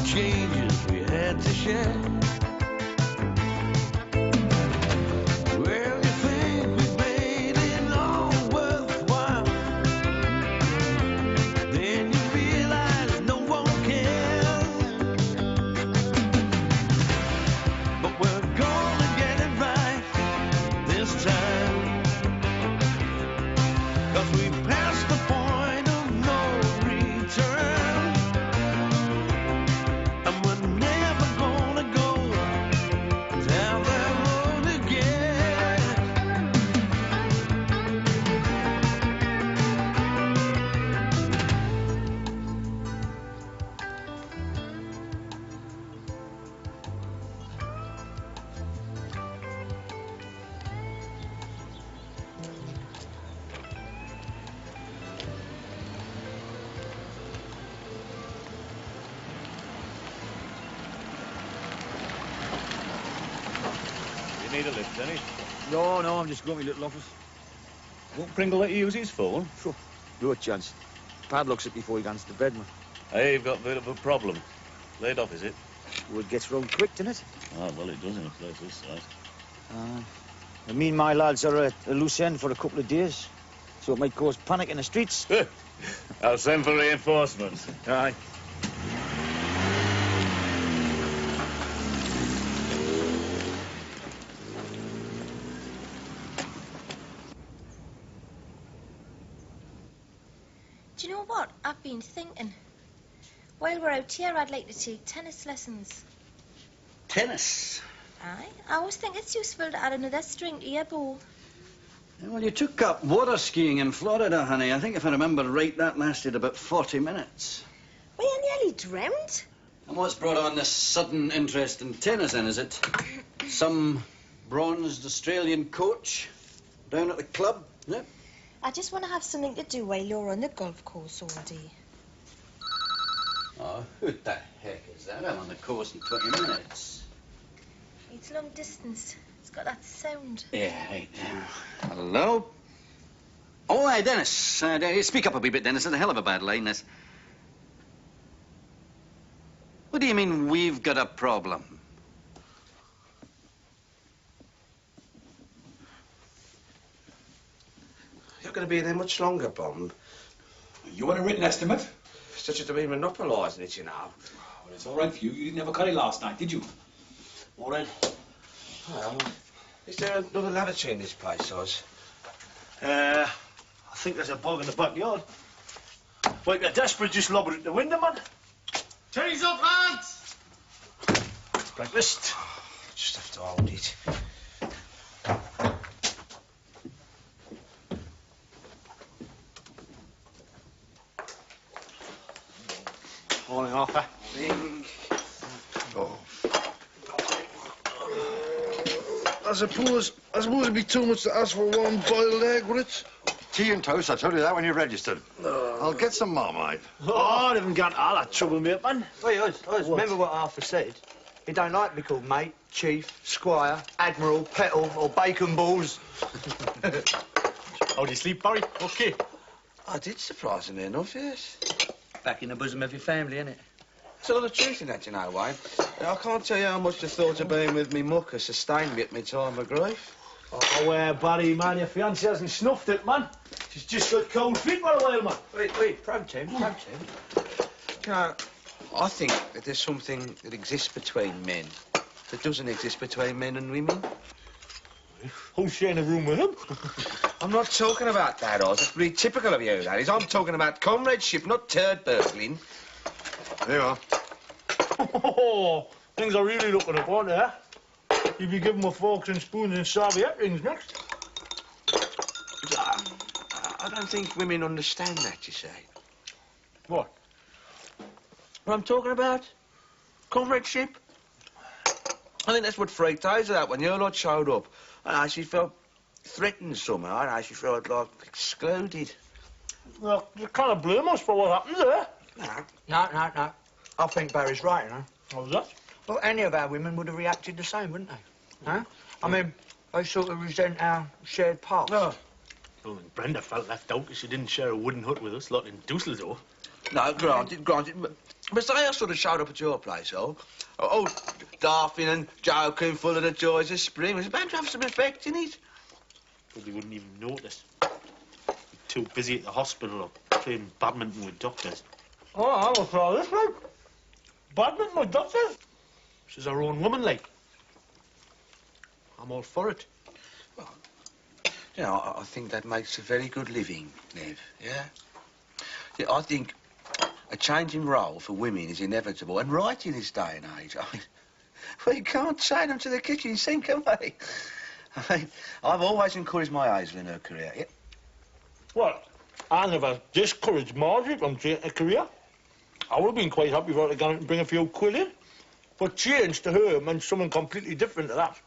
changes we had to share. Well, you think we made it all worthwhile, then you realize no one cares. But we're gonna get it right this time, 'cause we passed the point of no return, and we're never gonna go down that road again. You need a lift, Denny? No, I'm just going to my little office. What Pringle let you use his phone? Sure. No chance. Padlocks it before he gets to bed, man. Hey, you've got a bit of a problem. Laid off, is it? Word gets round quick, doesn't it? Oh, well, it does in a place this size. Me and my lads are at a loose end for a couple of days, so it might cause panic in the streets. I'll send for reinforcements. Aye. Do you know what? I've been thinking. While we're out here, I'd like to take tennis lessons. Tennis? Aye. I always think it's useful to add another string to your bow. Yeah, well, you took up water skiing in Florida, honey. I think if I remember right, that lasted about 40 minutes. Well, you nearly drowned. And what's brought on this sudden interest in tennis, then, is it? Some bronzed Australian coach down at the club, is it? I just want to have something to do while you're on the golf course all day. Oh, who the heck is that? I'm on the course in 20 minutes. It's long distance. It's got that sound. Yeah, right. Hello? Oh, hi, Dennis. Speak up a wee bit, Dennis. It's a hell of a bad line, this. What do you mean, we've got a problem? You're going to be there much longer, Bond. You want a written estimate? Such as to be monopolising it, you know. Well, it's all right for you. You didn't have a curry last night, did you? All right. Well, is there another lavatory in this place, Oz? I think there's a bug in the backyard. Well, you're desperate, just lob it at the window, man. Trees up, lads! Breakfast. Just have to hold it. Morning, Arthur. Oh. I suppose it'd be too much to ask for one boiled egg, would it? Tea and toast, I told you that when you registered. I'll get some Marmite. Oh, I haven't got all that trouble, mate, man. Wait, Oz, remember what Arthur said? He don't like to be called mate, chief, squire, admiral, petal, or bacon balls. How do you sleep, Barry? Okay. I did, surprisingly enough, yes. Back in the bosom of your family, innit? There's a lot of truth in that, you know, Wayne. I can't tell you how much the thought of being with me muck has sustained me at my time of grief. Oh, Barry, man, your fiancée hasn't snuffed it, man. She's just got cold feet for a while, man. Wait, probe him. You know, I think that there's something that exists between men that doesn't exist between men and women. Who's sharing a room with him? I'm not talking about that, Oz. That's pretty typical of you, that is. I'm talking about comradeship, not turd-burgling. There you are. Oh, things are really looking up, aren't they? You'll be giving me forks and spoons and serviette rings next. I don't think women understand that, you see. What? What I'm talking about? Comradeship. I think that's what Freight's about when your lot showed up. And she felt threatened somehow. And she felt, like, excluded. Well, you can't blame us for what happened there. No. I think Barry's right, you know. How's that? Well, any of our women would have reacted the same, wouldn't they? Huh? I mean, they sort of resent our shared paths. Oh. Well, and Brenda felt left out because she didn't share a wooden hut with us, lot in Dusseldorf. No, granted. But But I sort of showed up at your place, laughing and joking, full of the joys of spring. It was bound to have some effect in it. Probably wouldn't even notice. You're too busy at the hospital or playing badminton with doctors. Oh, I will try this, mate. Badminton with doctors? She's our own woman, like. I'm all for it. Well, you know, I think that makes a very good living, Nev, yeah? Yeah, I think a changing role for women is inevitable, and right in this day and age. I mean, we can't chain them to the kitchen sink, can we? I mean, I've always encouraged my Hazel in her career. Yeah. Well, I never discouraged Marjorie from taking a career. I would have been quite happy for her to go out and bring a few quid in. But change to her meant something completely different to that.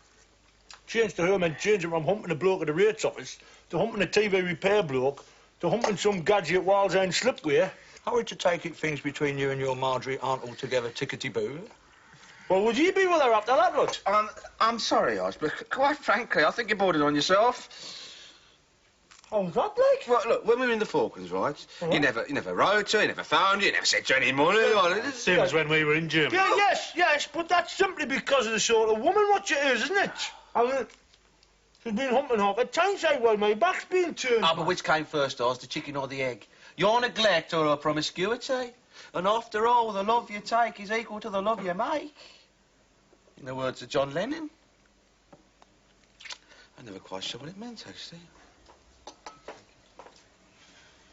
Change to her meant changing from humping a bloke at the rates office to humping a TV repair bloke to humping some gadget at Wild's End slipway. How would you take it things between you and your Marjorie aren't altogether tickety-boo? Well, would you be with her after that, lot? I'm sorry, Oz, but quite frankly, I think you brought it on yourself. How's that like? Well, look, when we were in the Falklands, right, you never wrote her, you never found her, you never sent her any money. Same as when we were in Germany. Yeah, yes, but that's simply because of the sort of woman what she is, isn't it? I mean, she's been humping half at Tyneside while my back's been turned. But which came first, Oz, the chicken or the egg? Your neglect or her promiscuity? And after all, the love you take is equal to the love you make. In the words of John Lennon. I never quite sure what it meant, actually.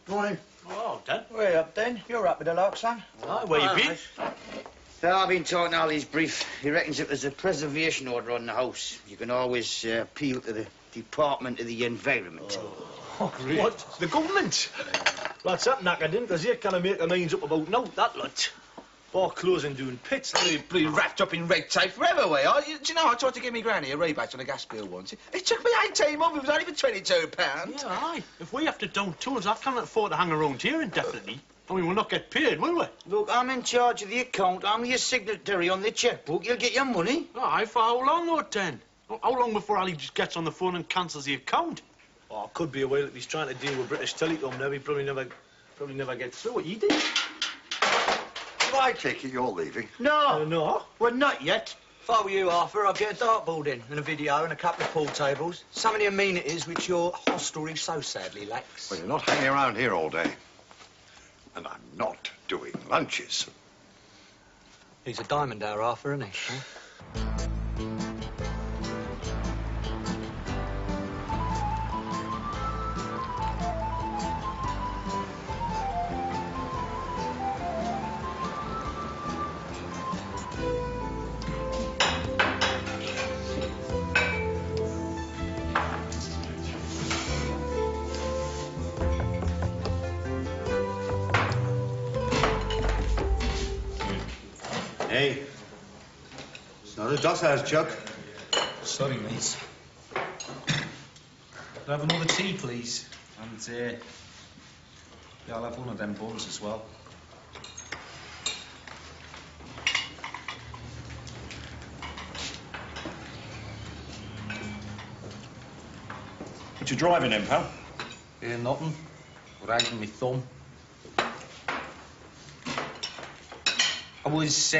Morning. Oh, Dan. Way up, then. You're up with the lark, son. Aye, where you been? Well, I've been talking to Ollie's brief. He reckons if there's a preservation order on the house, you can always appeal to the Department of the Environment. Oh, really? What? The government? Well, that's that knackered in, because they can't make their minds up about now, that lot. Or closing doing pits. Bloody wrapped up in red tape forever, we are. Do you know, I tried to give me granny a rebate on a gas bill once. It took me 18 months. It was only for £22. Yeah, aye. If we have to down tools, I can't afford to hang around here indefinitely. I mean, we'll not get paid, will we? Look, I'm in charge of the account. I'm your signatory on the checkbook. You'll get your money. Aye, for how long, though, then? How long before Ali just gets on the phone and cancels the account? Oh, it could be a while that he's trying to deal with British Telecom now. He probably never gets through what he did. Well, I take it you're leaving. No. No? Well, not yet. If I were you, Arthur, I'd get a dartboard in and a video and a couple of pool tables. Some of the amenities which your hostelry so sadly lacks. Well, you're not hanging around here all day. And I'm not doing lunches. He's a diamond hour, Arthur, isn't he? Huh? Hey. It's not a dog's house, Chuck. Sorry, mate. Could I have another tea, please? And, yeah, I'll have one of them buns as well. What you driving in, pal? Nothing. Riding my thumb. I was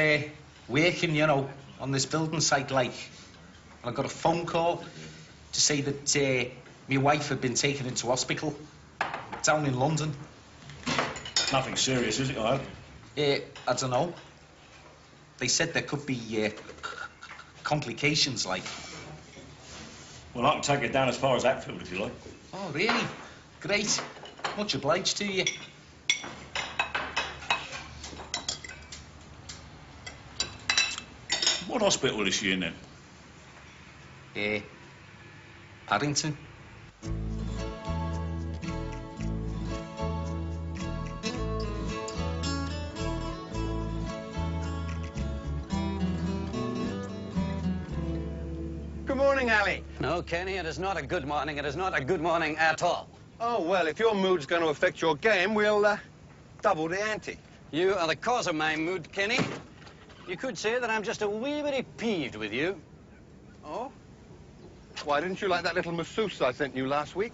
working, you know, on this building site, like, and I got a phone call to say that my wife had been taken into hospital down in London. Nothing serious, is it, I hope? I don't know. They said there could be complications, like. Well, I can take it down as far as Hatfield, if you like. Oh, really? Great. Much obliged to you. What hospital is she in, then? Paddington. Good morning, Ali. No, Kenny, it is not a good morning. It is not a good morning at all. Oh, well, if your mood's going to affect your game, we'll double the ante. You are the cause of my mood, Kenny. You could say that I'm just a wee bit peeved with you. Oh? Why, didn't you like that little masseuse I sent you last week?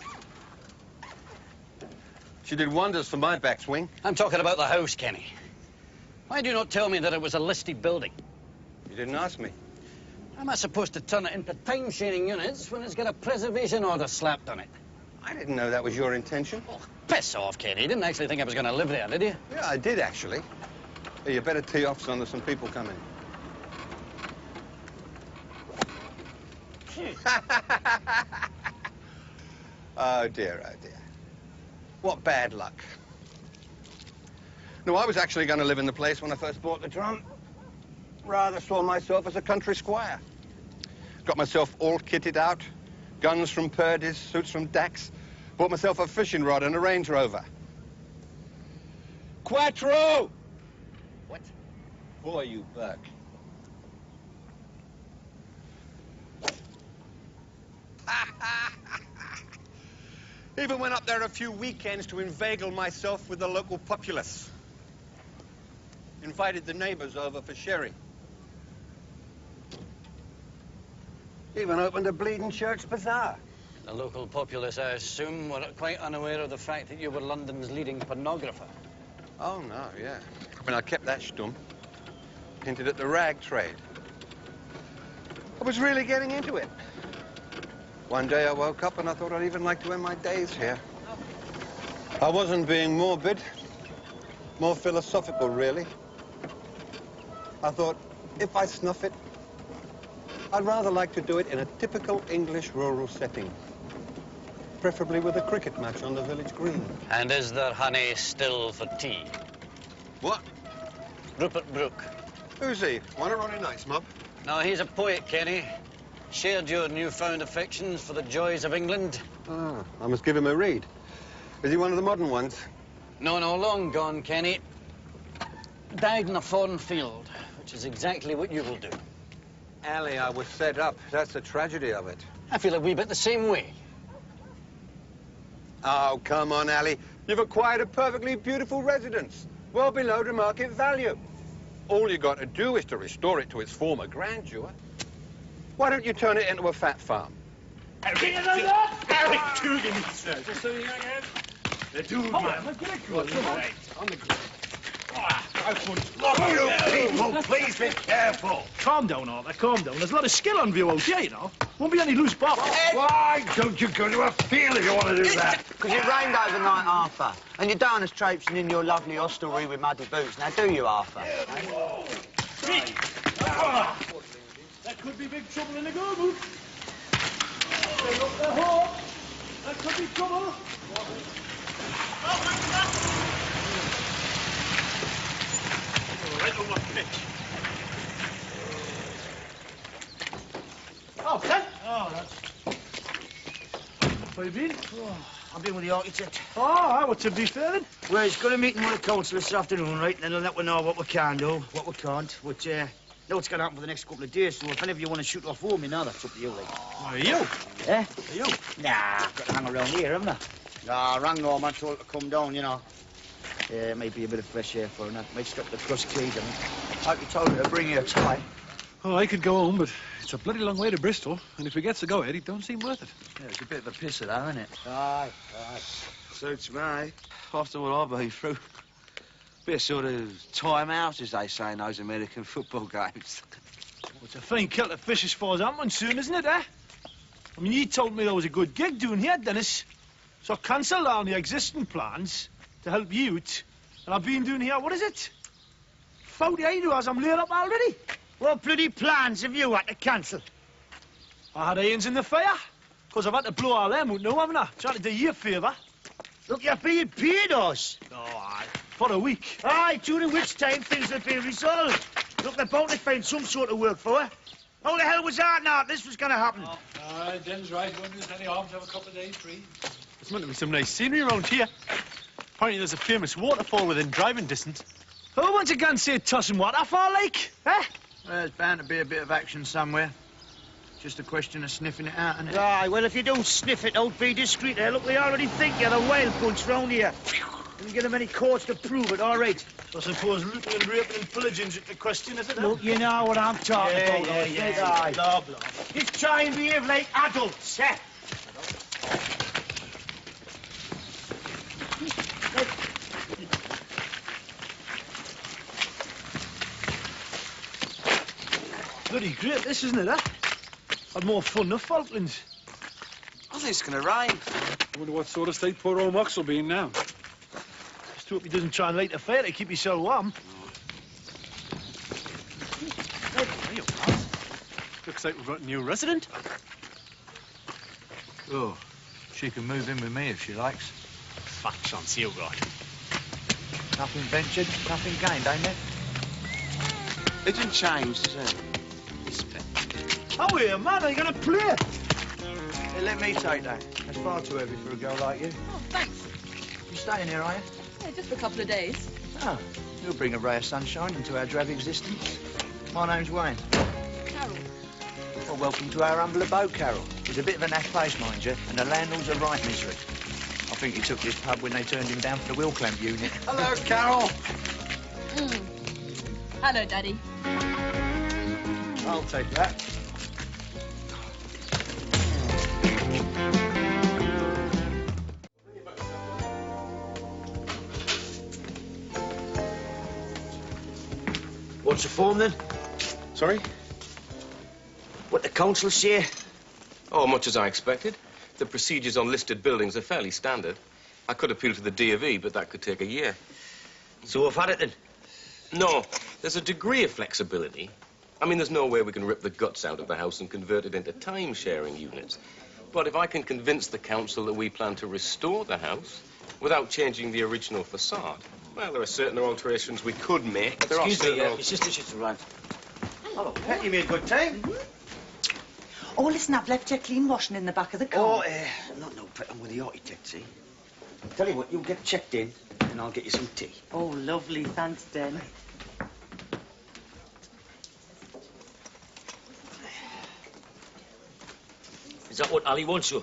She did wonders for my backswing. I'm talking about the house, Kenny. Why do you not tell me that it was a listed building? You didn't ask me. How am I supposed to turn it into time-sharing units when it's got a preservation order slapped on it? I didn't know that was your intention. Oh, piss off, Kenny. You didn't actually think I was going to live there, did you? Yeah, I did, actually. Hey, you better tee off, son. There's some people coming. Oh, dear, oh, dear. What bad luck. No, I was actually going to live in the place when I first bought the drum. Rather saw myself as a country squire. Got myself all kitted out. Guns from Purdy's, suits from Dax. Bought myself a fishing rod and a Range Rover. Quattro! What? Boy, you buck. Even went up there a few weekends to inveigle myself with the local populace. Invited the neighbors over for sherry. Even opened a bleeding church bazaar. The local populace, I assume, were quite unaware of the fact that you were London's leading pornographer. Oh, no, yeah. I mean, I kept that stum. Hinted at the rag trade. I was really getting into it. One day I woke up and I thought I'd even like to end my days here. I wasn't being morbid, more philosophical, really. I thought, if I snuff it, I'd rather like to do it in a typical English rural setting. Preferably with a cricket match on the village green. And is there honey still for tea? What? Rupert Brooke. Who's he? One of Ronnie Knight's mob? No, he's a poet, Kenny. Shared your newfound affections for the joys of England. Ah, I must give him a read. Is he one of the modern ones? No, long gone, Kenny. Died in a foreign field, which is exactly what you will do. Allie, I was set up. That's the tragedy of it. I feel a wee bit the same way. Oh, come on, Allie. You've acquired a perfectly beautiful residence, well below the market value. All you got to do is to restore it to its former grandeur. Why don't you turn it into a fat farm? Eric Coogan, sir. Just so you again. The dude, man. On the ground. People, please be careful. Calm down, Arthur, calm down. There's a lot of skill on view out here, you know. Won't be any loose bob. Why don't you go to a field if you want to do that? Because it rained overnight, Arthur. And you don't want us traipsing in your lovely hostelry with muddy boots. Now, do you, Arthur? That could be big trouble in the go boot. Stay up the hole. That could be trouble. Right over pitch. Oh, Ken. Oh, that's... Where you been? Oh, I've been with the architect. Oh, what's to be fair then? Well, he's got a meeting with the council this afternoon, right? And then he'll let me know what we can do, what we can't. But, know what's going to happen for the next couple of days, so if any of you want to shoot off home, you know, that's up to you, like. Are you? Eh? Are you? Nah, I've got to hang around here, haven't I? Nah, I rang Norman, told her to come down, you know. Yeah, maybe a bit of fresh air for her, and that might stop the cross keys. I you told her to bring you a tie. Oh, I could go home, but it's a bloody long way to Bristol, and if he gets to go ahead, it don't seem worth it. Yeah, it's a bit of a pisser, though, isn't it? Aye. Suits me. After what I've been through. Bit of sort of time out, as they say in those American football games. Well, it's a fine kilt of fish as far as I'm concerned, isn't it, eh? I mean, you told me there was a good gig doing here, Dennis. So I cancelled down the existing plans to help you out. And I've been doing here, what is it? 48 hours, I'm laid up already. What bloody plans have you had to cancel? I had irons in the fire. Because I've had to blow all them out now, haven't I? Trying to do you a favour. Look, you're being paid us. Oh, aye. For a week. Aye, during which time things will be resolved. Look, they're bound to find some sort of work for her. How the hell was that now? This was going to happen. Oh, Den's right. Won't do us any harm to have a couple of days free. There's meant to be some nice scenery around here. Apparently there's a famous waterfall within driving distance. Who wants to go and see a tossing waterfall, like? Eh? Well, there's bound to be a bit of action somewhere. Just a question of sniffing it out, isn't it? Aye, well, if you don't sniff it out, be discreet there. Look, they already think you're the wild bunch round here. Didn't give them any cause to prove it, all right. So I suppose looting and raping and pillaging's the question, isn't it? Look, you know what I'm talking about. Yeah. Blah, blah. Just try and behave like adults, eh? Bloody great, this, isn't it, huh? Had more fun than Falklands. I think it's going to rain. I wonder what sort of state poor old Mox will be in now. Just hope he doesn't try and light the fire to keep himself warm. Looks like we've got a new resident. Oh, she can move in with me if she likes. Fat chance you got. Nothing ventured, nothing gained, ain't it? It didn't change, does it? Oh, here, man, are you going to play? Hey, let me take that. That's far too heavy for a girl like you. Oh, thanks. You staying here, are you? Yeah, just for a couple of days. Oh, you'll bring a ray of sunshine into our drab existence. My name's Wayne. Carol. Well, welcome to our humble abode, Carol. He's a bit of a naff place, mind you, and the landlord's a right misery. I think he took this pub when they turned him down for the wheel clamp unit. Hello, Carol. Hello, Daddy. I'll take that. What's the form, then? Sorry? What the council say? Oh, much as I expected. The procedures on listed buildings are fairly standard. I could appeal to the D of E, but that could take a year. So we've had it, then? No, there's a degree of flexibility. I mean, there's no way we can rip the guts out of the house and convert it into time-sharing units. But if I can convince the council that we plan to restore the house without changing the original facade, well, there are certain alterations we could make. There Excuse are me, my sister should arrive. Hello, Pet, you made good time. Oh, listen, I've left your clean washing in the back of the car. Oh, no, Pet, I'm with the architect, see? Tell you what, you'll get checked in, and I'll get you some tea. Oh, lovely. Thanks, Den. Is that what Ali wants you?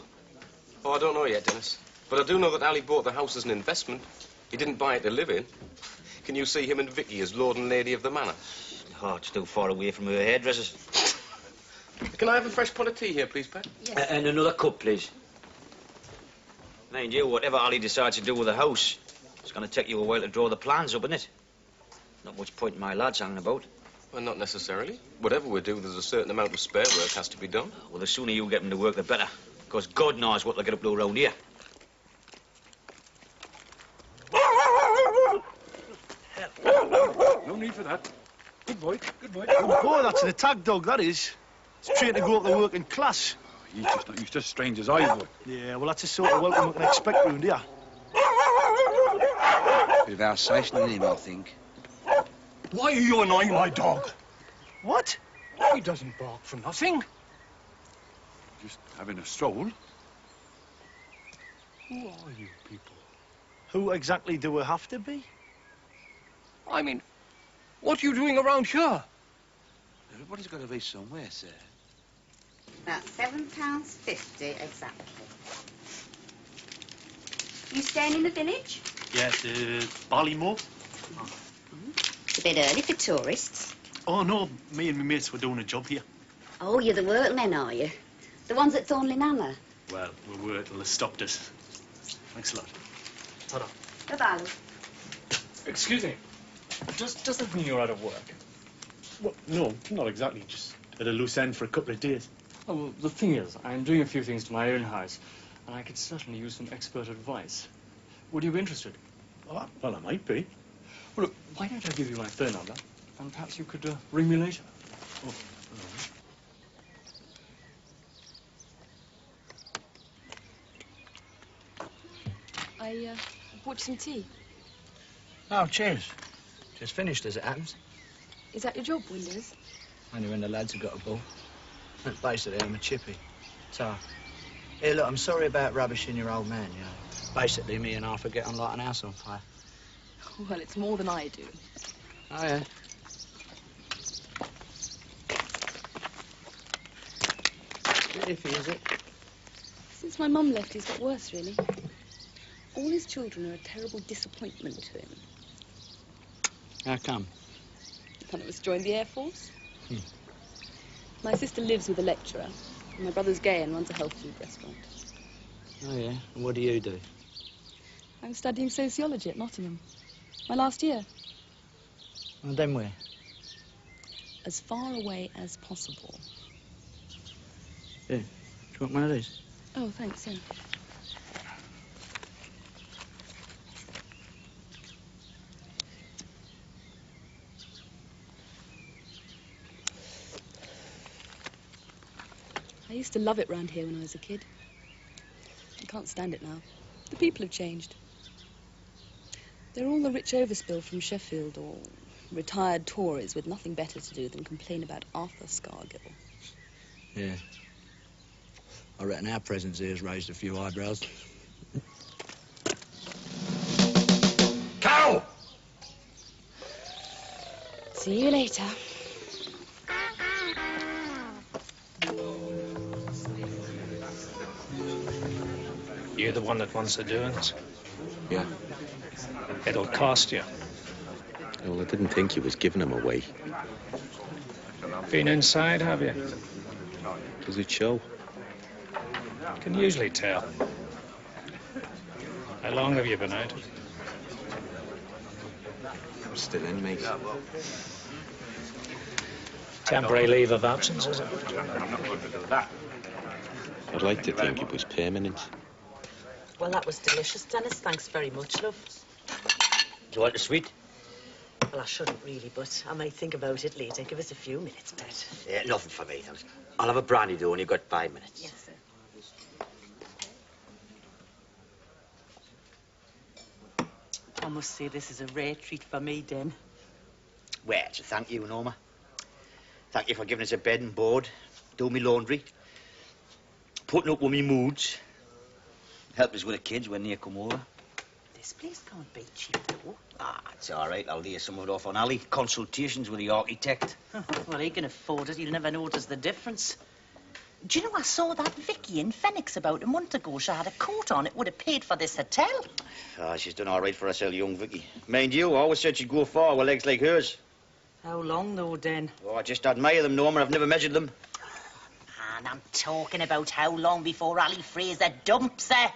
Oh, I don't know yet, Dennis. But I do know that Ali bought the house as an investment. He didn't buy it to live in. Can you see him and Vicky as lord and lady of the manor? Oh, it's too far away from her hairdressers. Can I have a fresh pot of tea here, please, Pat? Yes. And another cup, please. Mind you, whatever Ali decides to do with the house, it's going to take you a while to draw the plans up, isn't it? Not much point in my lads hanging about. Well, not necessarily. Whatever we do, there's a certain amount of spare work has to be done. Well, the sooner you get them to work, the better. Because God knows what they'll get up to around here. No need for that. Good boy, good boy. Good boy, that's an attack dog, that is. It's trained to go up the working class. He's just not used to strangers either. Yeah, well, that's the sort of welcome we can expect round here. Bit of Alsatian in him, I think. Why are you annoying my dog? What? He doesn't bark for nothing. Just having a stroll. Who are you people? Who exactly do we have to be? I mean, what are you doing around here? Everybody's got to be somewhere, sir. About £7.50 exactly. You staying in the village? Yes, Ballymore. It's a bit early for tourists. Oh, no, me and my mates were doing a job here. Oh, you're the workmen, are you? The ones at Thornley Manor? Well, we were till they stopped us. Thanks a lot. Ta-ra. Bye-bye. Excuse me. Does that mean you're out of work? Well, no, not exactly. Just at a loose end for a couple of days. Oh, well, the thing is, I'm doing a few things to my own house, and I could certainly use some expert advice. Would you be interested? Oh, well, I might be. Well, look, why don't I give you my phone number, and perhaps you could ring me later? Oh, I bought you some tea. Oh, cheers. Just finished, as it happens. Is that your job, Windows? Only when the lads have got a ball. Basically, I'm a chippy. So, here, look, I'm sorry about rubbishing your old man, you know. Basically, me and Arthur get on like an house on fire. Well, it's more than I do. Oh, yeah? Bit iffy, is it? Since my mum left, he's got worse, really. All his children are a terrible disappointment to him. How come? None of us joined the Air Force. My sister lives with a lecturer. And my brother's gay and runs a health food restaurant. Oh, yeah? And what do you do? I'm studying sociology at Nottingham. My last year. Well, then where? as far away as possible. Yeah. Do you want one of these? Oh, thanks, yeah. I used to love it round here when I was a kid. I can't stand it now. The people have changed. They're all the rich overspill from Sheffield or retired Tories with nothing better to do than complain about Arthur Scargill. Yeah. I reckon our presence here's raised a few eyebrows. Cow! See you later. You're the one that wants the doings. Yeah. It'll cost you. Well, I didn't think you was giving them away. Been inside, have you? Does it show? Can usually tell. How long have you been out? I'm still in, mate. Temporary leave of absence, is it? I'd like to think it was permanent. Well, that was delicious, Dennis. Thanks very much, love. Do you want a sweet? Well, I shouldn't really, but I might think about it later. Give us a few minutes, Pet. Yeah, nothing for me, thanks. I'll have a brandy, though, and you've got 5 minutes. Yes, sir. I must say this is a rare treat for me, Den. Well, it's a thank you, Norma. Thank you for giving us a bed and board, doing me laundry, putting up with me moods, help us with the kids when they come over. This place can't be cheap, though. Ah, it's all right. I'll lay some of it off on Ali. Consultations with the architect. Well, he can afford it. He'll never notice the difference. Do you know, I saw that Vicky in Phoenix about a month ago. She had a coat on. It would have paid for this hotel. Ah, she's done all right for herself, young Vicky. Mind you, I always said she'd go far with legs like hers. How long, though, Den? Oh, I just admire them, Norma. I've never measured them. And I'm talking about how long before Ali Fraser dumps her.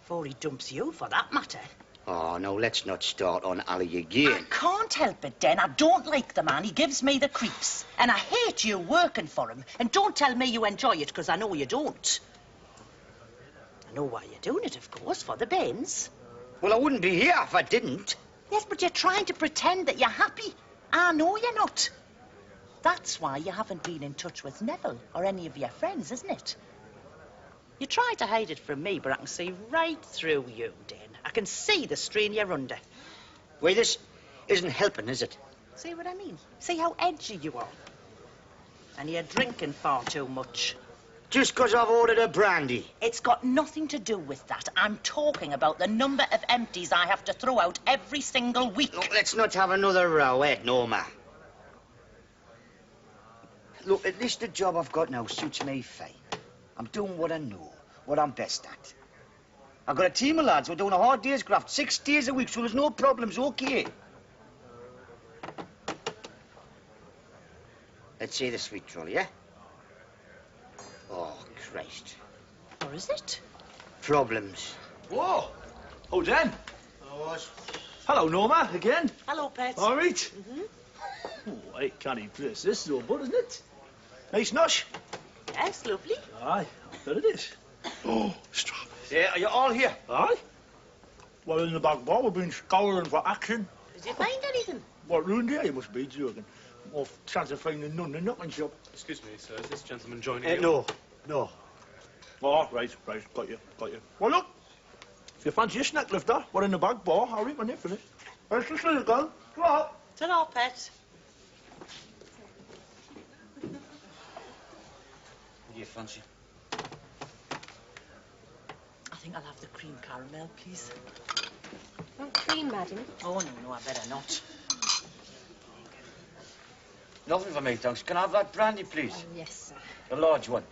Before he dumps you, for that matter. Oh, no, let's not start on Ali again. I can't help it, Den. I don't like the man. He gives me the creeps. And I hate you working for him. And don't tell me you enjoy it, because I know you don't. I know why you're doing it, of course, for the bins. Well, I wouldn't be here if I didn't. Yes, but you're trying to pretend that you're happy. I know you're not. That's why you haven't been in touch with Neville or any of your friends, isn't it? You try to hide it from me, but I can see right through you, Den. I can see the strain you're under. Well, this isn't helping, is it? See what I mean? See how edgy you are? And you're drinking far too much. Just 'cause I've ordered a brandy. It's got nothing to do with that. I'm talking about the number of empties I have to throw out every single week. Look, let's not have another row, Norma. Look, at least the job I've got now suits me fine. I'm doing what I know, what I'm best at. I've got a team of lads who are doing a hard day's graft 6 days a week, so there's no problems, okay? Let's see the sweet trolley, yeah? Oh, Christ. Or is it? Problems. Whoa! Oh, Dan. Hello, Norma, again. Hello, Pet. All right. Oh, I can't place this, though, but isn't it? Nice nosh. Yes, lovely. Aye, I bet it is. Oh, strawberries. Yeah, are you all here? Aye. Well, in the back bar, we've been scouring for action. Did you find anything? What, round here? You must be joking. More chance of finding none in the knocking shop. Excuse me, sir. Is this gentleman joining you? No. Oh, right, got you. Well, look, if you fancy a snack lifter, we're in the back bar. I'll eat when you're finished. Let's just let it go. Go on. Ta-ra, Pet. What do you fancy? I think I'll have the cream caramel, please. Want cream, madam? Oh, no, I better not. Nothing for me, thanks. Can I have that brandy, please? Oh, yes, sir. The large one.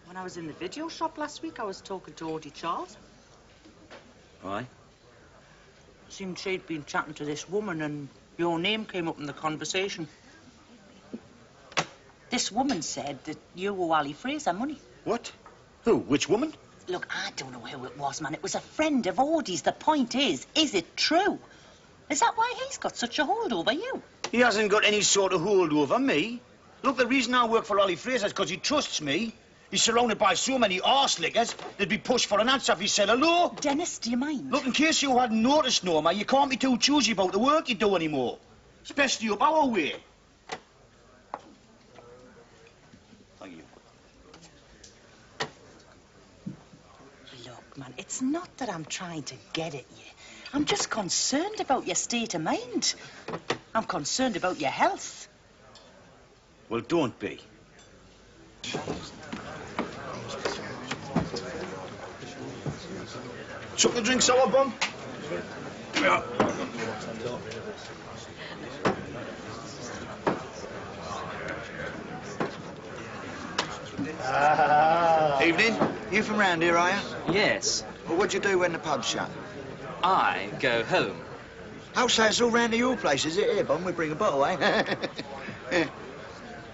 When I was in the video shop last week, I was talking to Audie Charles. Why? Seemed she'd been chatting to this woman and your name came up in the conversation. This woman said that you owe Ali Fraser money. What? Who? Which woman? Look, I don't know who it was, man. It was a friend of Audie's. The point is it true? Is that why he's got such a hold over you? He hasn't got any sort of hold over me. Look, the reason I work for Ollie Fraser is because he trusts me. He's surrounded by so many arse-lickers, they'd be pushed for an answer if he said hello. Dennis, do you mind? Look, in case you hadn't noticed, Norma, you can't be too choosy about the work you do anymore. Especially up our way. Thank you. Look, man, it's not that I'm trying to get at you. I'm just concerned about your state of mind. I'm concerned about your health. Well, don't be. Chocolate drink, sour bun? Yeah. Evening. You from round here, are you? Yes. Well, what do you do when the pub's shut? I go home. Oh, so it's all round to your place, is it? Here, Bon, we bring a bottle, eh? Yeah.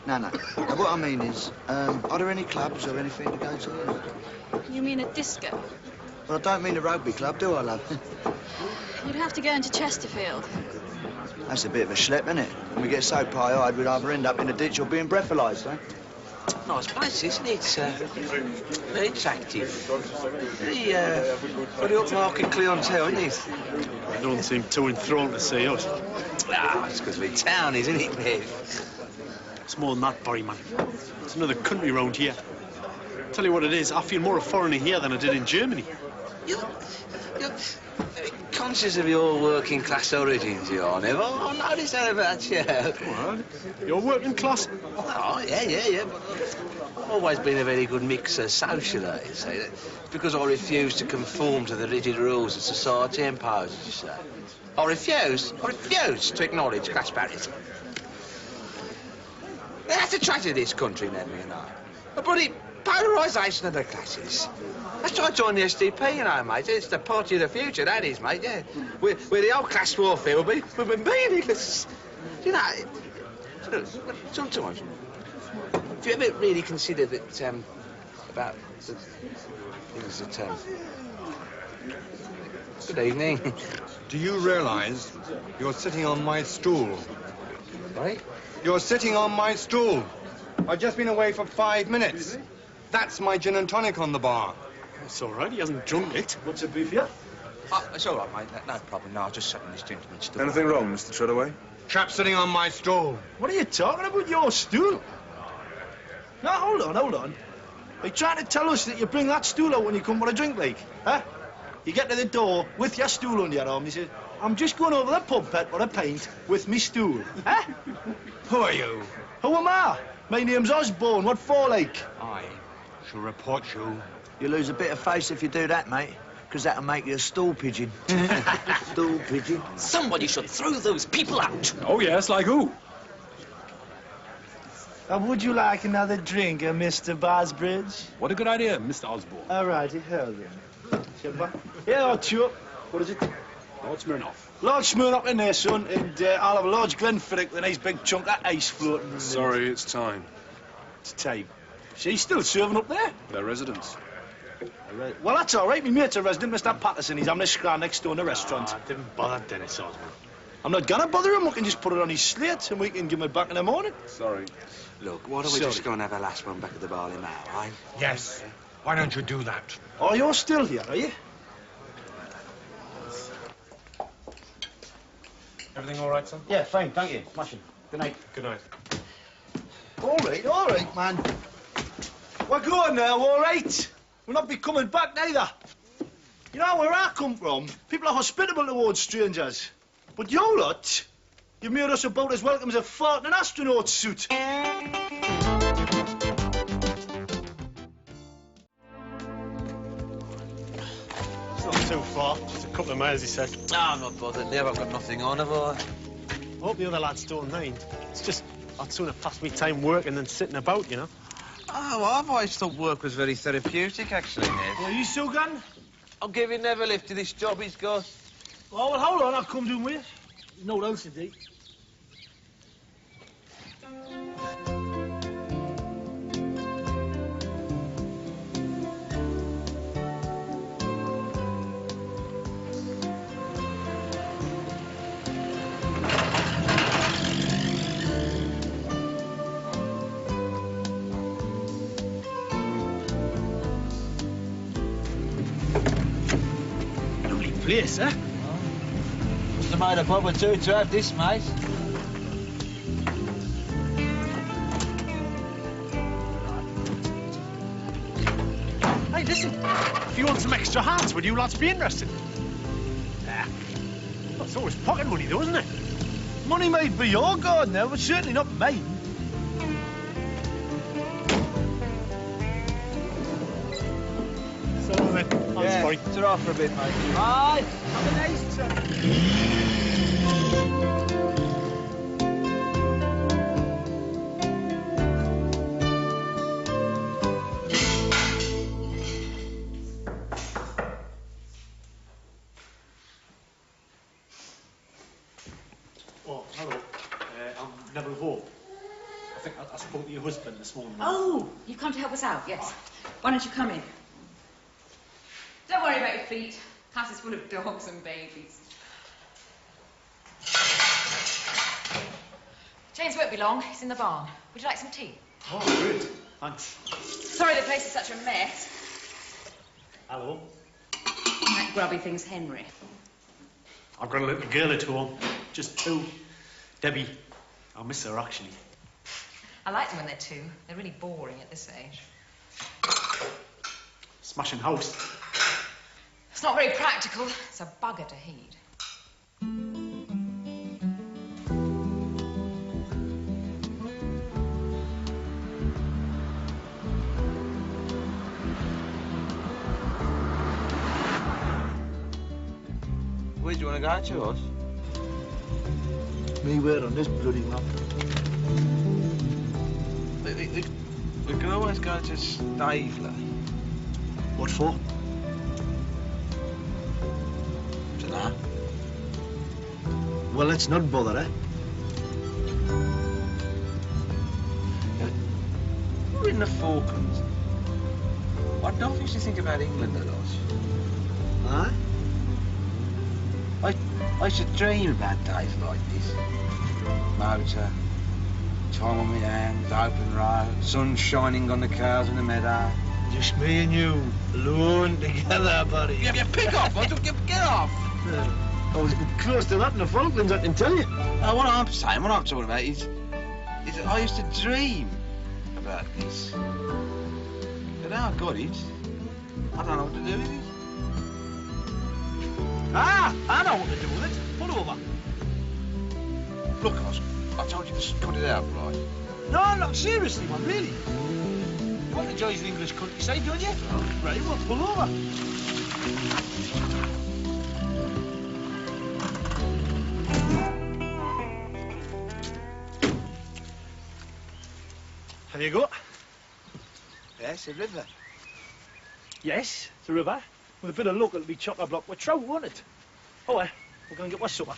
No. What I mean is, are there any clubs or anything to go to? You mean a disco? Well, I don't mean a rugby club, do I, love? You'd have to go into Chesterfield. That's a bit of a schlep, isn't it? When we get so pie-eyed, we'd either end up in a ditch or being breathalyzed, eh? Nice place, isn't it? Very attractive. Very upmarket clientele, isn't it? They don't seem too enthralled to see us. Ah, it's because we're town, isn't it, Nev? It's more than that, Barry, man. It's another country round here. Tell you what it is, I feel more a foreigner here than I did in Germany. You're very conscious of your working class origins, you are, Nev. I noticed that about you. What? You're working class? Oh, yeah. But I've always been a very good mixer socially, you see. It's because I refuse to conform to the rigid rules that society imposes, you see. I refuse to acknowledge class parity. That's the tragedy of this country, Nev, you know. A bloody polarisation of the classes. That's why I joined the SDP, you know, mate. It's the party of the future, that is, mate, yeah. Where the old class warfare will be meaningless. You know, sometimes, have you ever really considered that, about the things that, Good evening. Do you realise you're sitting on my stool? Right? You're sitting on my stool. I've just been away for 5 minutes. That's my gin and tonic on the bar. It's all right, he hasn't drunk it. What's it be for you? Oh, it's all right, mate. No problem. No, I'll just sit on this gentleman's stool. Anything wrong, Mr. Treadaway? Chap sitting on my stool. What are you talking about, your stool? No, hold on. Are you trying to tell us that you bring that stool out when you come for a drink, like? Huh? You get to the door with your stool under your arm, you say, I'm just going over the pub pet for a pint with me stool. Huh? Who are you? Who am I? My name's Osborne. What for, like? I shall report you. You lose a bit of face if you do that, mate, because that'll make you a stool pigeon. Stool pigeon. Somebody should throw those people out. Oh, yes, like who? Would you like another drink, Mr. Bosbridge? What a good idea, Mr. Osborne. All right, hell then. Yeah, I'll chew up. What is it? Lord Smirnoff. Lord Smirnoff in there, son, and I'll have a large Glenfiddich with a nice big chunk of ice floating. Sorry, it's time. It's time. She's still serving up there? Their residence. Well, that's all right. My mate's a resident, Mr. Patterson. He's having a scran next door in the restaurant. Didn't bother Dennis Osborne. I'm not gonna bother him. We can just put it on his slate and we can give him it back in the morning. Sorry. Look, why don't we just go and have a last one back at the barley now, eh? Yes. Why don't you do that? Oh, you're still here, are you? Everything all right, son? Yeah, fine, thank you. Smashing. Good night. Good night. All right, man. We're going now, all right? We'll not be coming back, neither. You know, where I come from, people are hospitable towards strangers. But you lot, you've made us about as welcome as a fart in an astronaut suit. It's not too far, just a couple of miles, he said. Ah, I'm not bothered, Nev. I've got nothing on, have I? I hope the other lads don't mind. It's just, I'd sooner pass me time working than sitting about, you know. Oh, well, I've always thought work was very therapeutic, actually, Nev. Are you still gone? I'm giving Nev a lift to this job he's got. Oh, well, hold on, I'll come down with you. There's no else to do. place, eh? Must have made a bob or two to have this, mate. Hey, listen. If you want some extra hands, would you lads be interested? That's always pocket money, though, isn't it? Money may be your garden now, but certainly not mine. So, then, I'm sorry. Sit off for a bit, mate. Right. Have a nice trip. Oh, hello. I'm Neville Hope. I think I spoke to your husband this morning. Oh, you've come to help us out, yes. Why don't you come in? Don't worry about your feet. The house is full of dogs and babies. James won't be long. He's in the barn. Would you like some tea? Oh, good. Thanks. Sorry the place is such a mess. Hello. That grubby thing's Henry. I've got a little girl at home. Just 2. Debbie. I miss her, actually. I like them when they're 2. They're really boring at this age. Smashing house. It's not very practical. It's a bugger to heat. Where do you want to go to, us? Me word on this bloody map. We can always go to Stavely. What for? Dunno. Well, let's not bother, eh? We're in the Falklands. I don't think you think about England a lot. Huh? I used to dream about days like this. Motor, time on my hands, open road, sun shining on the cows in the meadow. Just me and you, alone together, buddy. Yeah, pick off! Get off! I was close to that in the Falklands, I can tell you. What I'm saying, what I'm talking about is that I used to dream about this. But now I've got it, I don't know what to do with it. Ah, I know what to do with it. Pull over. Look, I told you to put it out, right? No, no, seriously, man, really. You want to enjoy the English countryside, don't you? Right, well, pull over. Have you got? Yes, a river. Yes, it's a river. With a bit of luck, it'll be chock-a-block with trout, won't it? Oh, well, we're going to get our supper.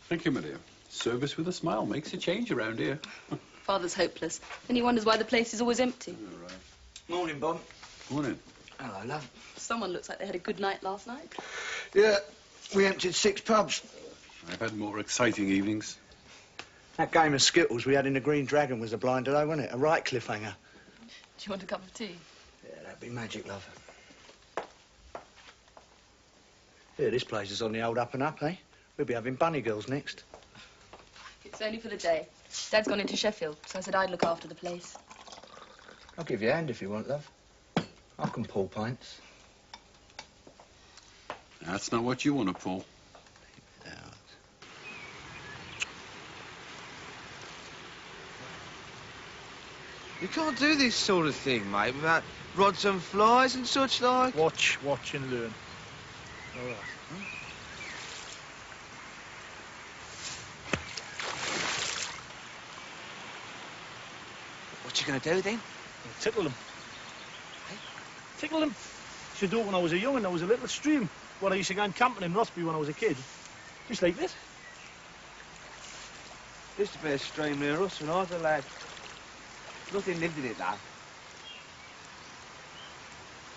Thank you, my dear. Service with a smile makes a change around here. Father's hopeless. Then he wonders why the place is always empty. All right. Morning, Bob. Morning. Hello, love. Someone looks like they had a good night last night. Yeah, we emptied 6 pubs. I've had more exciting evenings. That game of skittles we had in the Green Dragon was a blinder, though, wasn't it? A right cliffhanger. Do you want a cup of tea? Yeah, that'd be magic, love. Yeah, this place is on the old up and up, eh? We'll be having bunny girls next. It's only for the day. Dad's gone into Sheffield, so I said I'd look after the place. I'll give you a hand if you want, love. I can pull pints. That's not what you want to pull. You can't do this sort of thing, mate, without rods and flies and such like. Watch and learn. All right. What you gonna do then? Tickle them. Tickle them. Used to do it when I was a young and there was a little stream where I used to go camping in Rossby when I was a kid. Just like this. Used to be a stream near us when I was a lad. Nothing lived in it, though.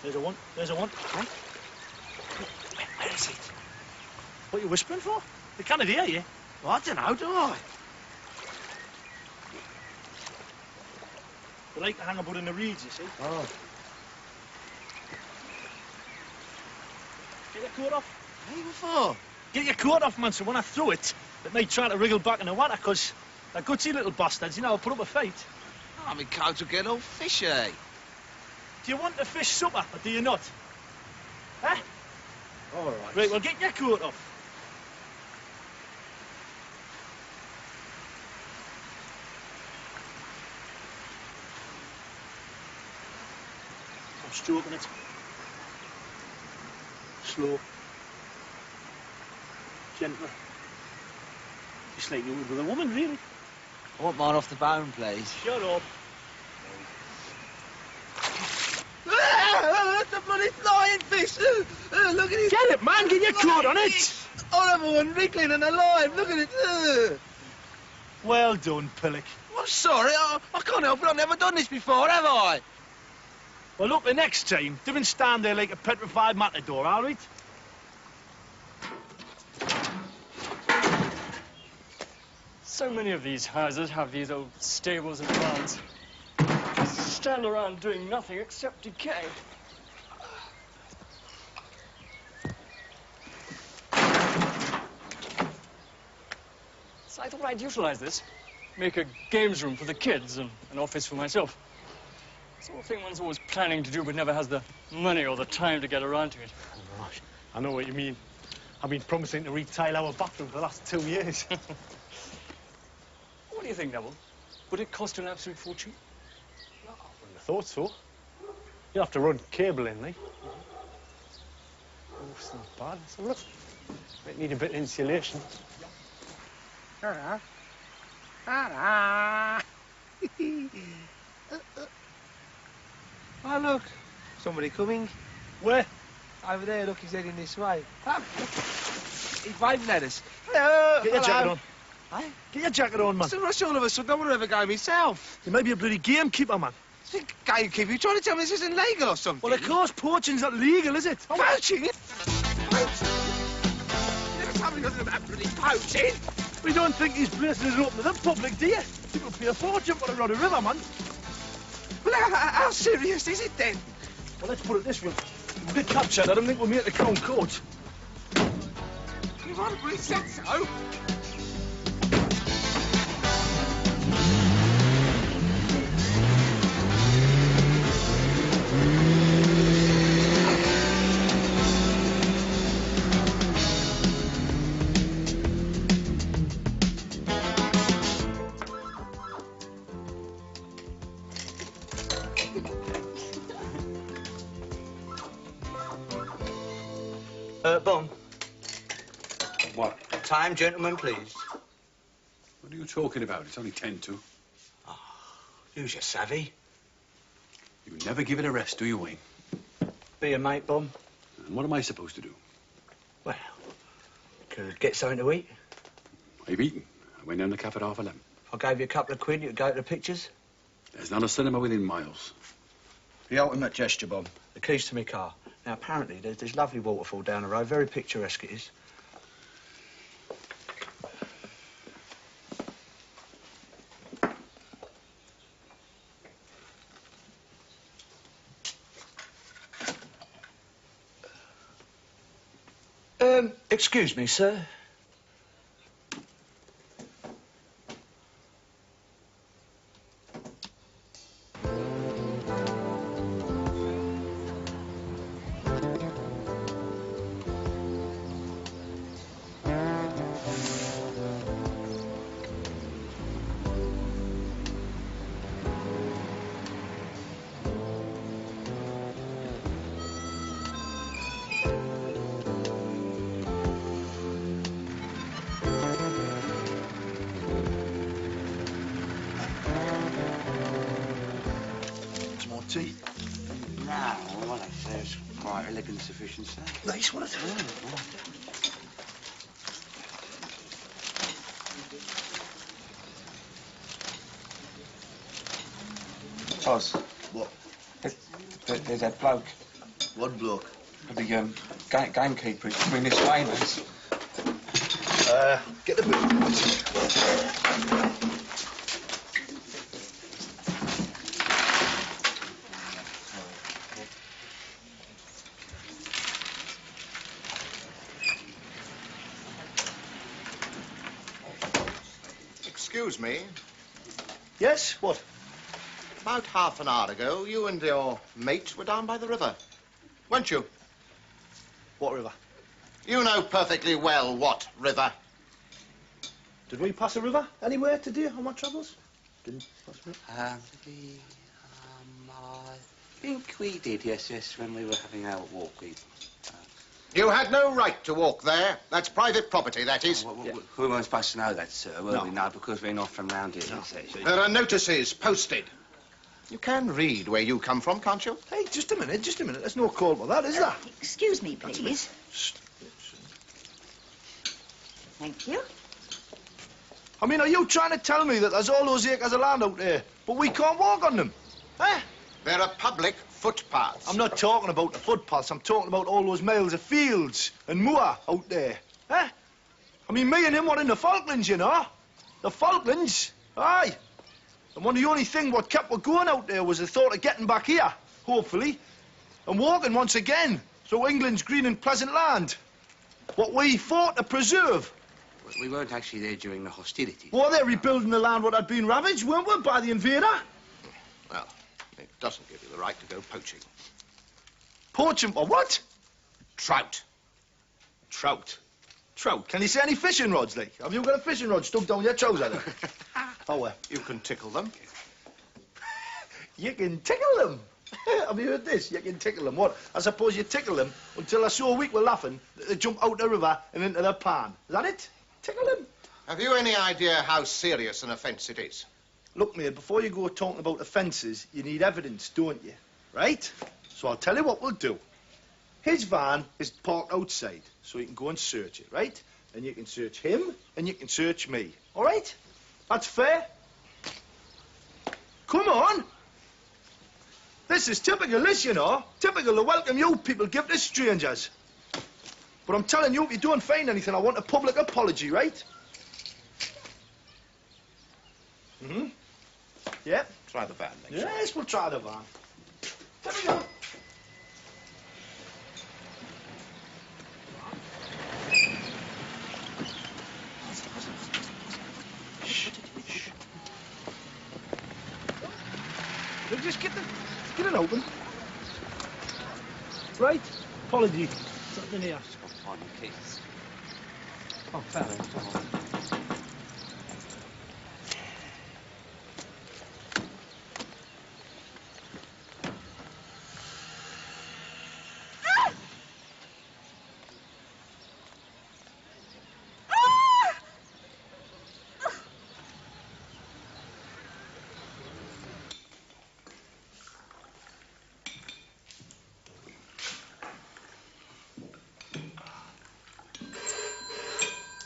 There's a one. There's a one. Where is it? What are you whispering for? They can't hear you. Well, I don't know, do I? They like to hang about in the reeds, you see. Oh. Get your coat off. Hey, what for? Get your coat off, man, so when I throw it, it may try to wriggle back in the water, because they're gutsy little bastards, you know, will put up a fight. Oh, my coat will get all fishy. Do you want the fish supper, or do you not? Huh? All right. Right, well, get your coat off. I'm stroking it. Slow. Gentle. Just like you would with a woman, really. I want mine off the bone, please. Shut up. The bloody flying fish! Look at it! Get it, man! Get your coat on it! Horrible and wriggling and alive! Look at it! Well done, Pillock. I'm sorry, I can't help it. I've never done this before, have I? Well, look, the next time, don't stand there like a petrified matador, all right? So many of these houses have these old stables and barns. Stand around doing nothing except decay. So I thought I'd utilize this. Make a games room for the kids and an office for myself. Sort of thing one's always planning to do but never has the money or the time to get around to it. Gosh, I know what you mean. I've been promising to retile our bathroom for the last 2 years. What do you think, Neville? Would it cost an absolute fortune? I wouldn't have thought so. You'll have to run cable in, like. Oh, it's not bad. So look, might need a bit of insulation. Ta-da. Oh, look. Somebody coming. Where? Over there, look, he's heading this way. He's waving at us. Hello. Get your jacket on. Hey? Get your jacket on, man. What's the rush all of a sudden? I want to have a go myself. You may be a bloody gamekeeper, man. Gamekeeper? You trying to tell me this isn't legal or something? Well, of course, poaching's not legal, is it? Poaching? Poaching? Never told me nothing about bloody poaching. We don't think these places are open to the public, do you? People pay a fortune for the Rod of River, man. Well, how serious is it then? Well, let's put it this way. If we get captured, I don't think we'll make the Crown Court. You want to really said so? Bon. What? Time, gentlemen, please. What are you talking about? It's only 10 to. Who's your savvy? You never give it a rest, do you, Wayne? Be a mate, Bon. And what am I supposed to do? Well, could get something to eat. I've eaten. I went down the cafe at 11:30. If I gave you a couple of quid, you'd go to the pictures. There's not a cinema within miles. The ultimate gesture, Bon. The keys to my car. Now, apparently, there's this lovely waterfall down the road. Very picturesque it is. Excuse me, sir. Tea? No, well, that sounds quite elegant sufficient, sir. Nice one, isn't it? Toz. What? There's that bloke. What bloke? The gamekeeper. He's coming this way, mate. Get the boot. Excuse me. Yes, what? About half an hour ago, you and your mate were down by the river, weren't you? What river? You know perfectly well what river. Did we pass a river anywhere today on my travels? Didn't pass a river? I think we did, yes, when we were having our walk. You had no right to walk there. That's private property, that is. We weren't supposed to know that, sir, were we? No, because we're not from round here. There are notices posted. You can read where you come from, can't you? Hey, just a minute. There's no call for that, is there? Excuse me, please. Thank you. I mean, are you trying to tell me that there's all those acres of land out there, but we can't walk on them? Eh? There are public footpaths. I'm not talking about the footpaths. I'm talking about all those miles of fields and moor out there. Eh? I mean, me and him were in the Falklands, you know. The Falklands? Aye. And one of the only things what kept us going out there was the thought of getting back here, hopefully, and walking once again through England's green and pleasant land. What we fought to preserve. But we weren't actually there during the hostilities. Well, they're rebuilding the land what had been ravaged, weren't we, by the invader? Well, it doesn't give you the right to go poaching. Poaching for what? Trout. Trout. Trout. Can you see any fishing rods, like? Have you got a fishing rod stuck down your trouser there? Oh, you can tickle them. You can tickle them? Have you heard this? You can tickle them. What? I suppose you tickle them until they're so weak with laughing that they jump out the river and into the pan. Is that it? Tickle them. Have you any idea how serious an offence it is? Look, mate, before you go talking about offences, you need evidence, don't you? Right? So I'll tell you what we'll do. His van is parked outside, so you can go and search it, right? And you can search him, and you can search me. All right? That's fair? Come on! This is typical, this, you know. Typical the welcome you people give to strangers. But I'm telling you, if you don't find anything, I want a public apology, right? Mm-hmm. Yeah? Try the van, then. Yes, we'll try the van. There we go. We'll just get it open. Right? Apology. Something here. On the case. Oh, fair enough.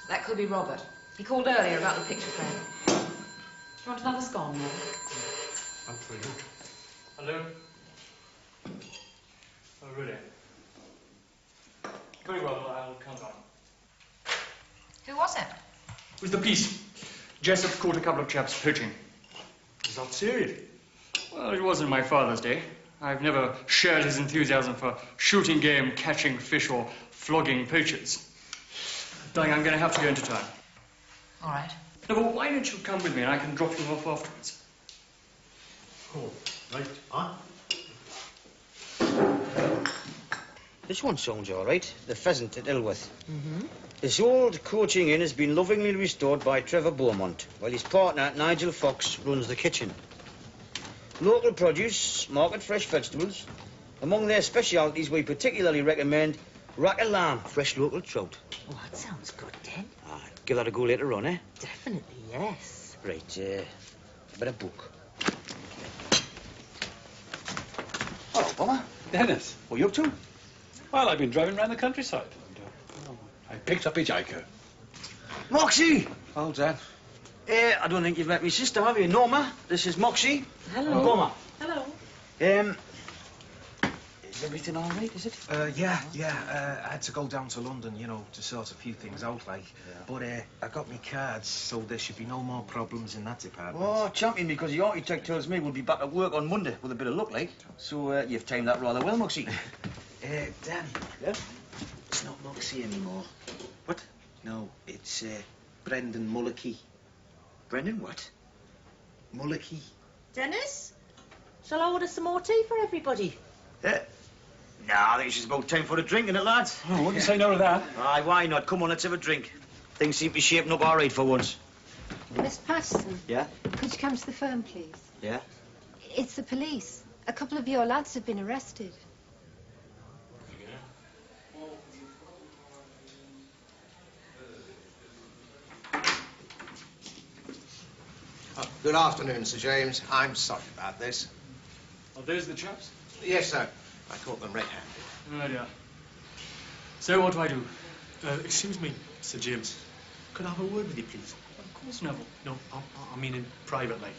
That could be Robert. He called earlier about the picture frame. Do you want another scone, Mum? I'm free. Hello? Oh, really? Very well, I'll come down. Who was it? It was the police. Jessup caught a couple of chaps poaching. Is that serious? Well, it wasn't my father's day. I've never shared his enthusiasm for shooting game, catching fish, or flogging poachers. Darling, I'm going to have to go into town. All right. No, but why don't you come with me and I can drop you off afterwards? Oh, right. Huh? This one sounds all right. The pheasant at Ilworth. Mm-hmm. This old coaching inn has been lovingly restored by Trevor Beaumont, while his partner, Nigel Fox, runs the kitchen. Local produce, market fresh vegetables. Among their specialities, we particularly recommend rack of lamb, fresh local trout. Oh, that sounds good, then. Give that a go later on, eh? Definitely, yes. Right, a bit of book. Hello, Bomber. Dennis, what are you up to? Well, I've been driving around the countryside. And, I picked up a hitchhiker. Moxie! Oh, Dad. I don't think you've met my sister, have you? Norma, this is Moxie. Hello. And Bomber. Hello. Is everything all right, is it? Yeah. I had to go down to London, you know, to sort a few things out, like. Yeah. But I got me cards, so there should be no more problems in that department. Oh, champion, because the architect tells me we'll be back at work on Monday with a bit of luck, like. So you've timed that rather well, Moxie. Dan. Yeah? It's not Moxie anymore. What? No, it's Brendan Mullicky. Brendan what? Mullicky. Dennis? Shall I order some more tea for everybody? No, I think it's just about time for a drink, isn't it, lads? Oh, wouldn't say no to that. Aye, why not? Come on, let's have a drink. Things seem to be shaping up all right for once. Mr. Patterson, Yeah? could you come to the firm, please? Yeah? It's the police. A couple of your lads have been arrested. Oh, good afternoon, Sir James. I'm sorry about this. Are those the chaps? Yes, sir. I caught them red-handed. Oh, dear. So what do I do? Excuse me, Sir James. Could I have a word with you, please? Of course, Neville. No, I mean in private, like.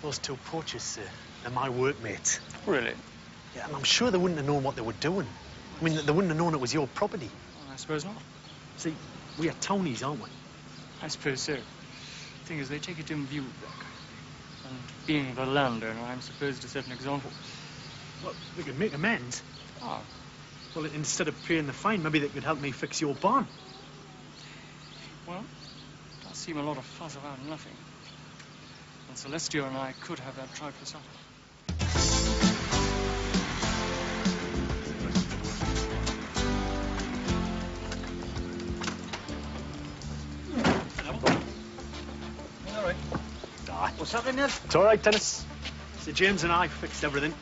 Those two poachers, sir, they're my workmates. Really? Yeah, and I'm sure they wouldn't have known what they were doing. I mean, they wouldn't have known it was your property. I suppose not. See, we are townies, aren't we? I suppose so. The thing is, they take a dim view of work. And being the landowner, I'm supposed to set an example. Well, we could make amends. Ah. Well, instead of paying the fine, maybe they could help me fix your barn. Well, it does seem a lot of fuss about nothing. And Celestia and I could have that tried for supper. What's happening there? It's all right, Dennis. Sir James and I fixed everything.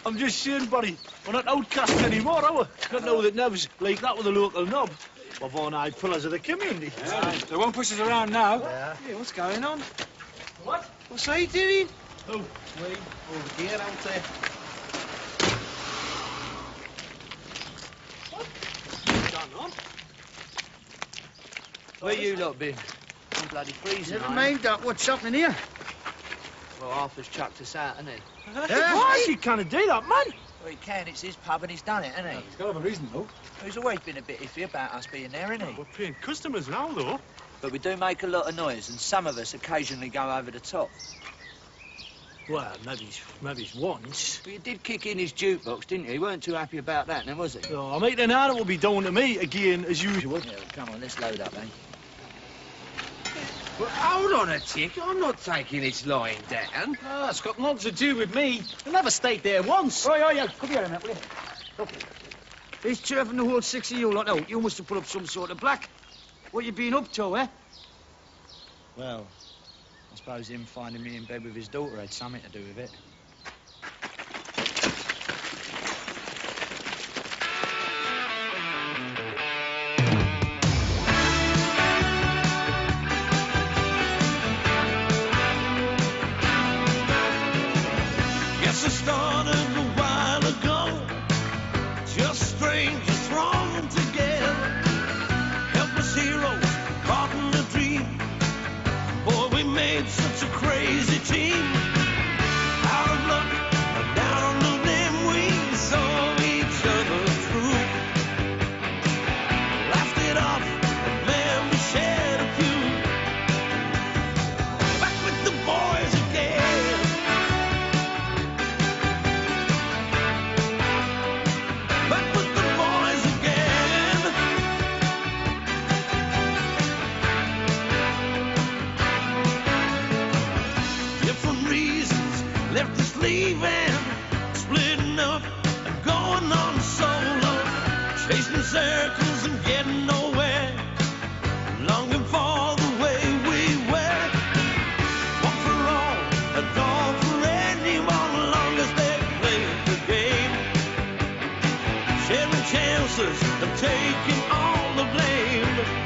I'm just saying, buddy, we're not outcasts anymore, are we? Not now that Nev's like that with a local knob. We're born-eyed pillars of the community. Yeah, they won't push us around now. Yeah. Hey, what's going on? What? What's he doing? Oh, wait, over here, out there. What's going on? Where you lot been? I'm bloody freezing. Never mind that. What's happening here? Well, Arthur's chucked us out, hasn't he? Why? You can't do that, man. Well, he can. It's his pub and he's done it, hasn't he? He's got to have a reason, though. He's always been a bit iffy about us being there, hasn't he? We're paying customers now, though. But we do make a lot of noise, and some of us occasionally go over the top. Well, maybe once. Well, you did kick in his jukebox, didn't you? He weren't too happy about that, then, was he? Oh, mate, then now it will be done to me again, as usual. Yeah, well, come on, let's load up, eh? Well, hold on a tick. I'm not taking it lying down. Ah, it's got nothing to do with me. I never stayed there once. Oh, yeah. Come here a minute, will you? Look. He's turfing the whole six of you lot out. You must have put up some sort of black. What you been up to, eh? Well, I suppose him finding me in bed with his daughter had something to do with it. Guess it started a while ago. Just strangers thrown together. Helpless heroes caught in a dream. Boy, we made such a crazy team. Out of luck, down the limb, we saw each other through. Laughed it off, and man, we shared a few. Back with the boys again. Back with the boys again. Different reasons left us leaving, splitting up and going on solo, chasing circles and getting nowhere, longing for the way we were. One for all, and all for anyone, long as they played the game. Sharing chances and taking all the blame.